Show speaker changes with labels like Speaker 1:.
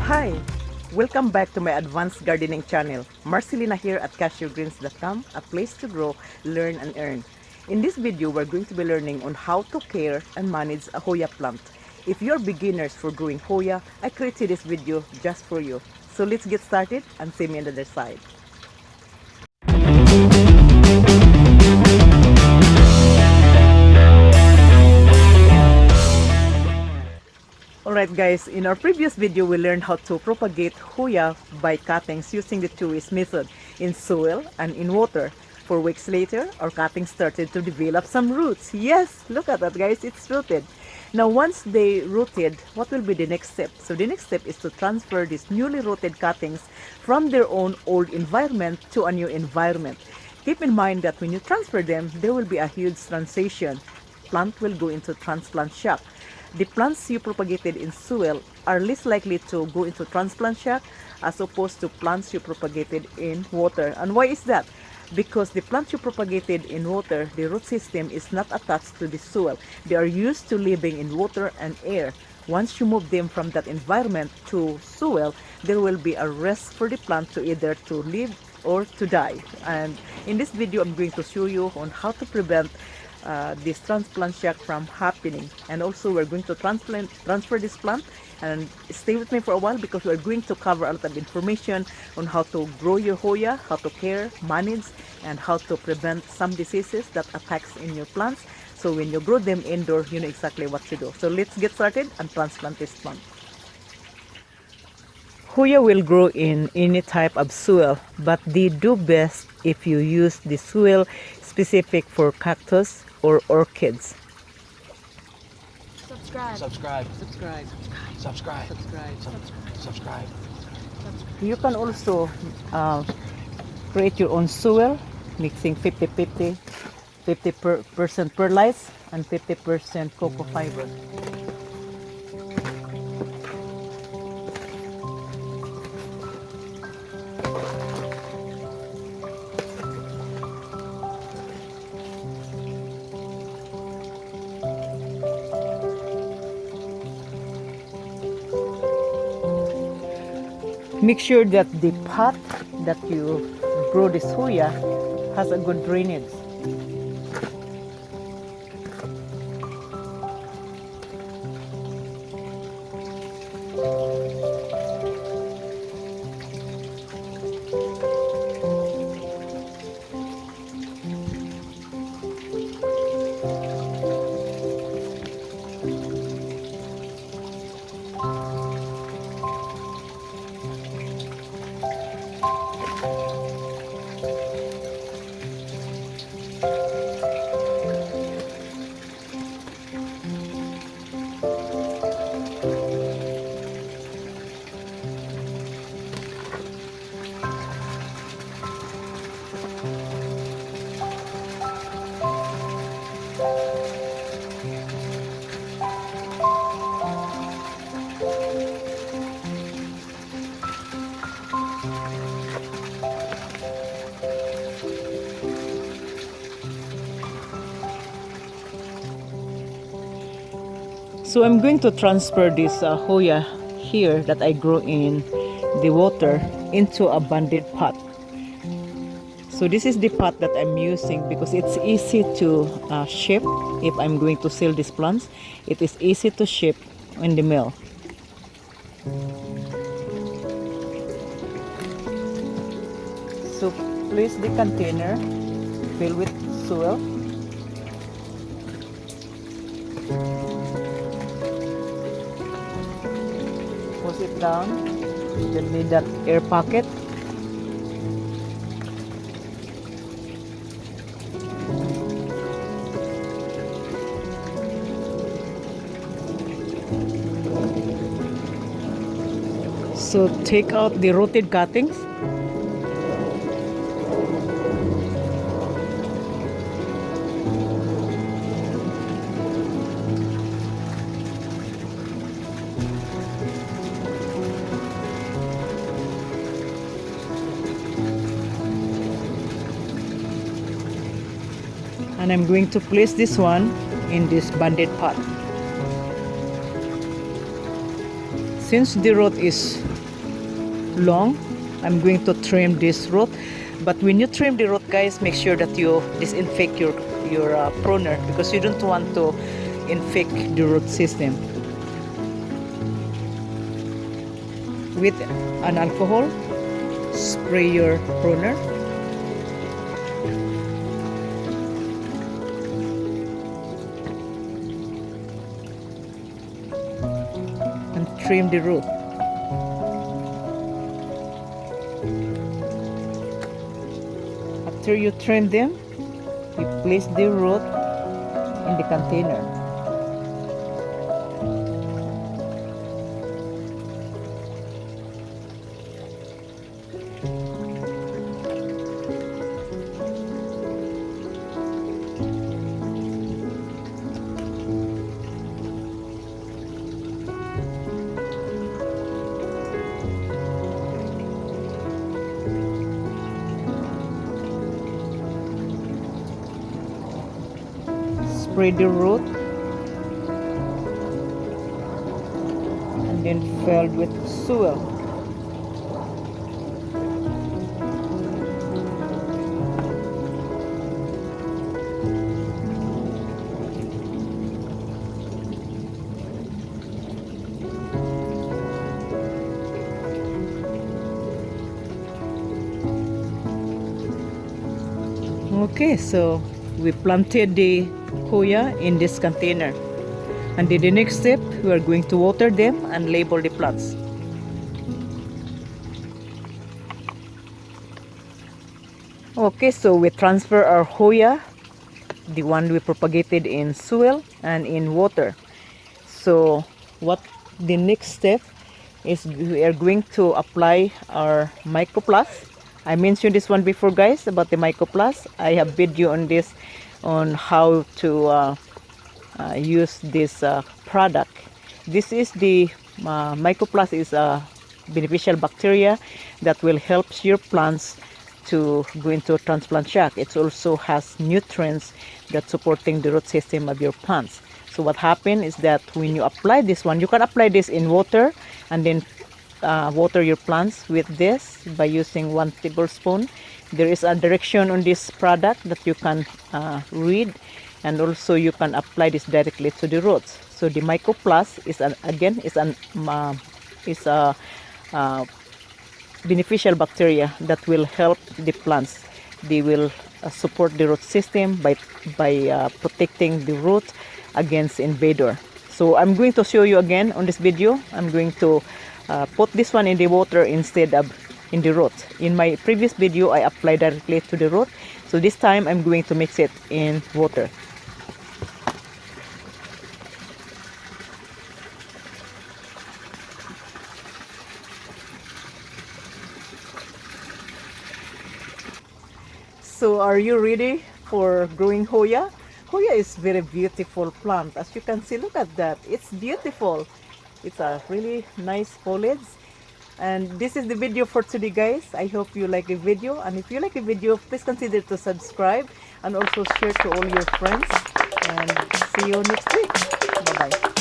Speaker 1: Hi! Welcome back to my advanced gardening channel. Marcelina here at cashewgreens.com, a place to grow, learn and earn. In this video, we're going to be learning on how to care and manage a Hoya plant. If you're beginners for growing Hoya, I created this video just for you. So let's get started and see me on the other side. Alright guys, in our previous video we learned how to propagate Hoya by cuttings using the two-ways method in soil and in water. 4 weeks later, our cuttings started to develop some roots. Yes, look at that guys, it's rooted. Now once they rooted, what will be the next step? So the next step is to transfer these newly rooted cuttings from their own old environment to a new environment. Keep in mind that when you transfer them, there will be a huge transition. Plant will go into transplant shock. The plants you propagated in soil are less likely to go into transplant shock as opposed to plants you propagated in water. And why is that? Because the plants you propagated in water, the root system is not attached to the soil. They are used to living in water and air. Once you move them from that environment to soil, there will be a risk for the plant to either to live or to die. And in this video, I'm going to show you on how to prevent this transplant shock from happening. And also we're going to transfer this plant, and stay with me for a while because we're going to cover a lot of information on how to grow your Hoya, how to care, manage, and how to prevent some diseases that attacks in your plants. So when you grow them indoor, you know exactly what to do. So let's get started and transplant this plant. Hoya will grow in any type of soil, but they do best if you use the soil specific for cactus or orchids. Subscribe. You can also create your own soil, mixing 50-50, 50% perlite and 50% cocoa fiber. Make sure that the pot that you grow this Hoya has a good drainage. So I'm going to transfer this Hoya here that I grow in the water into a banded pot. So this is the pot that I'm using because it's easy to ship. If I'm going to sell these plants, it is easy to ship in the mail. So place the container, fill with soil. Push it down, then need that air pocket. So take out the rooted cuttings. And I'm going to place this one in this banded pot. Since the root is long, I'm going to trim this root. But when you trim the root, guys, make sure that you disinfect your pruner, because you don't want to infect the root system with an alcohol. Spray your pruner and trim the root. After you trim them, you place the root in the container. Spray the root and then filled with soil. Okay, so we planted the Hoya in this container, and then the next step, we are going to water them and label the plants. Okay, so we transfer our Hoya, the one we propagated, in soil and in water. So what the next step is, we are going to apply our Microplus. I mentioned this one before, guys, about the Microplus. I have video on this, on how to use this product. This is the Microplus is a beneficial bacteria that will help your plants to go into a transplant shock. It also has nutrients that supporting the root system of your plants. So what happens is that when you apply this one, you can apply this in water and then water your plants with this by using 1 tablespoon. There is a direction on this product that you can read, and also you can apply this directly to the roots. So the Microplus is a beneficial bacteria that will help the plants. They will support the root system by protecting the root against invader. So I'm going to show you again on this video. I'm going to put this one in the water instead of in the root. In my previous video, I applied directly to the root. So this time I'm going to mix it in water. So are you ready for growing Hoya? Hoya is very beautiful plant. As you can see, look at that. It's beautiful. It's a really nice foliage. And this is the video for today, guys. I hope you like the video. And if you like the video, please consider to subscribe and also share to all your friends. And see you next week. Bye-bye.